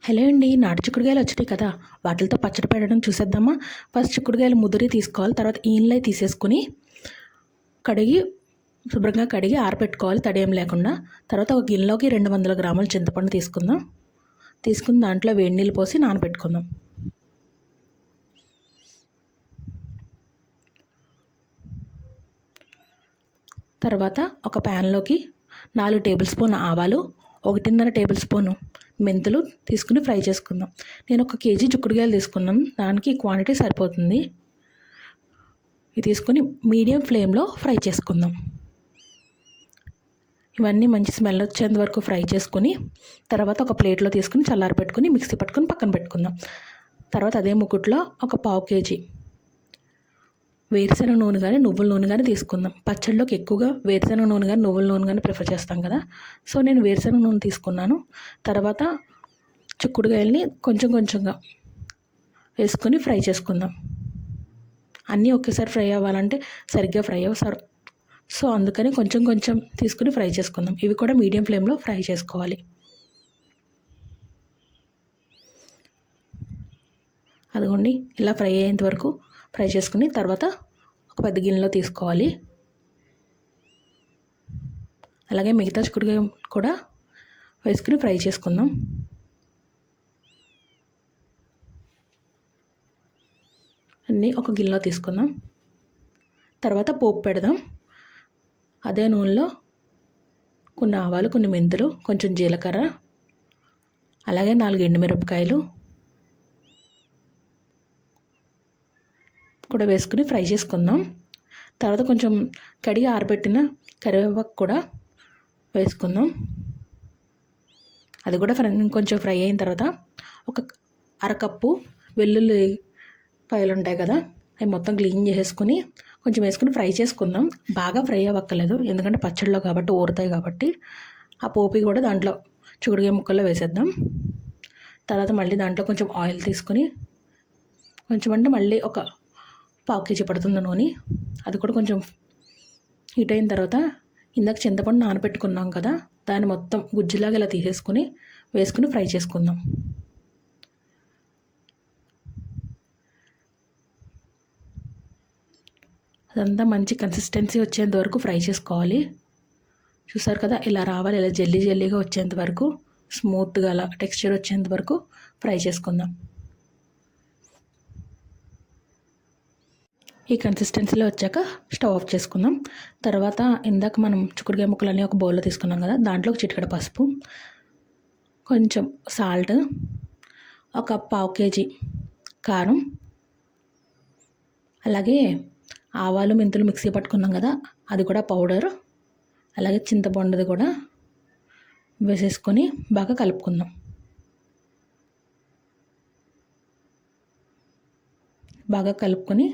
Hello అండి, నాటు చిక్కుడుకాయలు వచ్చినాయి కదా, వాటితో పచ్చడి పెట్టడం చూసేద్దామా. ఫస్ట్ చిక్కుడుకాయలు ముదిరి తీసుకోవాలి. తర్వాత ఈన్లై తీసేసుకుని కడిగి శుభ్రంగా కడిగి ఆరబెట్టుకోవాలి, తడేం లేకుండా. తర్వాత ఒక గిన్నెలోకి 200 గ్రాముల చింతపండు తీసుకుందాం. తీసుకుని దాంట్లో వేడి నీళ్ళు పోసి నానబెట్టుకుందాం. తర్వాత ఒక ప్యాన్లోకి 4 టేబుల్ స్పూన్ ఆవాలు, 1.5 టేబుల్ స్పూను మెంతులు తీసుకుని ఫ్రై చేసుకుందాం. నేను 1 కేజీ చిక్కుడుకాయలు తీసుకున్నాను, దానికి క్వాంటిటీ సరిపోతుంది. ఇది తీసుకుని మీడియం ఫ్లేమ్లో ఫ్రై చేసుకుందాం. ఇవన్నీ మంచి స్మెల్ వచ్చేంత వరకు ఫ్రై చేసుకుని తర్వాత ఒక ప్లేట్లో తీసుకుని చల్లారబెట్టుకుని మిక్సీ పట్టుకుని పక్కన పెట్టుకుందాం. తర్వాత అదే ముకుట్లో ఒక 1/2 కేజీ వేరుశనగ నూనె కానీ నువ్వుల నూనె కానీ తీసుకుందాం. పచ్చళ్ళలోకి ఎక్కువగా వేరుశనగ నూనె కానీ నువ్వుల నూనె కానీ ప్రిఫర్ చేస్తాం కదా, సో నేను వేరుశనగ నూనె తీసుకున్నాను. తర్వాత చిక్కుడుకాయలని కొంచెం కొంచెంగా వేసుకొని ఫ్రై చేసుకుందాం. అన్నీ ఒకేసారి ఫ్రై అవ్వాలంటే సరిగ్గా ఫ్రై అవ్వసారు, సో అందుకని కొంచెం కొంచెం తీసుకుని ఫ్రై చేసుకుందాం. ఇవి కూడా మీడియం ఫ్లేమ్లో ఫ్రై చేసుకోవాలి. అదిగోండి, ఇలా ఫ్రై అయ్యేంత వరకు ఫ్రై చేసుకుని తర్వాత ఒక పెద్ద గిన్నెలో తీసుకోవాలి. అలాగే మిగతా చిక్కుడుకాయ కూడా వేసుకుని ఫ్రై చేసుకుందాం. అన్నీ ఒక గిన్నెలో తీసుకుందాం. తర్వాత పోపు పెడదాం. అదే నూనెలో కొన్ని ఆవాలు, కొన్ని మెంతులు, కొంచెం జీలకర్ర, అలాగే 4 ఎండుమిరపకాయలు కూడా వేసుకుని ఫ్రై చేసుకుందాం. తర్వాత కొంచెం కడిగి ఆరబెట్టిన కరివేపాకు కూడా వేసుకుందాం. అది కూడా కొంచెం ఫ్రై అయిన తర్వాత ఒక 1/2 కప్పు వెల్లుల్లి పాయలు ఉంటాయి కదా, అవి మొత్తం క్లీన్ చేసేసుకుని కొంచెం వేసుకుని ఫ్రై చేసుకుందాం. బాగా ఫ్రై అవ్వక్కర్లేదు, ఎందుకంటే పచ్చడిలో కాబట్టి ఊరుతాయి కాబట్టి. ఆ పోపి కూడా దాంట్లో చిక్కుడుకాయ ముక్కల్లో వేసేద్దాం. తర్వాత మళ్ళీ దాంట్లో కొంచెం ఆయిల్ తీసుకుని కొంచెం అంటే మళ్ళీ ఒక 1/2 కేజీ పడుతుంది నూనె, అది కూడా కొంచెం హీట్ అయిన తర్వాత ఇందాక చింతపండు నానబెట్టుకున్నాం కదా, దాన్ని మొత్తం గుజ్జులాగా ఇలా తీసేసుకుని వేసుకుని ఫ్రై చేసుకుందాం. అదంతా మంచి కన్సిస్టెన్సీ వచ్చేంత వరకు ఫ్రై చేసుకోవాలి. చూసారు కదా, ఇలా రావాలి, ఇలా జల్లీ జల్లీగా వచ్చేంత వరకు, స్మూత్గా అలా టెక్స్చర్ వచ్చేంత వరకు ఫ్రై చేసుకుందాం. ఈ కన్సిస్టెన్సీలో వచ్చాక స్టవ్ ఆఫ్ చేసుకుందాం. తర్వాత ఇందాక మనం చిక్కుడుకాయ ముక్కలన్నీ ఒక బౌల్లో తీసుకున్నాం కదా, దాంట్లో ఒక చిటికెడ పసుపు, కొంచెం సాల్ట్, ఒక 1/2 కేజీ కారం, అలాగే ఆవాలు మెంతులు మిక్సీ పట్టుకున్నాం కదా, అది కూడా పౌడర్, అలాగే చింతపండుది కూడా వేసేసుకొని బాగా కలుపుకుందాం. బాగా కలుపుకొని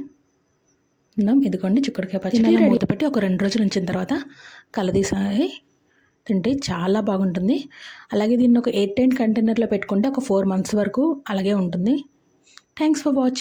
ఇదిగోండి చిక్కుడుకాయ పచ్చడి. మూత పెట్టి ఒక 2 రోజులు ఉంచిన తర్వాత కలదీసాయి తింటే చాలా బాగుంటుంది. అలాగే దీన్ని ఒక 8 కంటైనర్లో పెట్టుకుంటే ఒక 4 months వరకు అలాగే ఉంటుంది. Thanks for watching.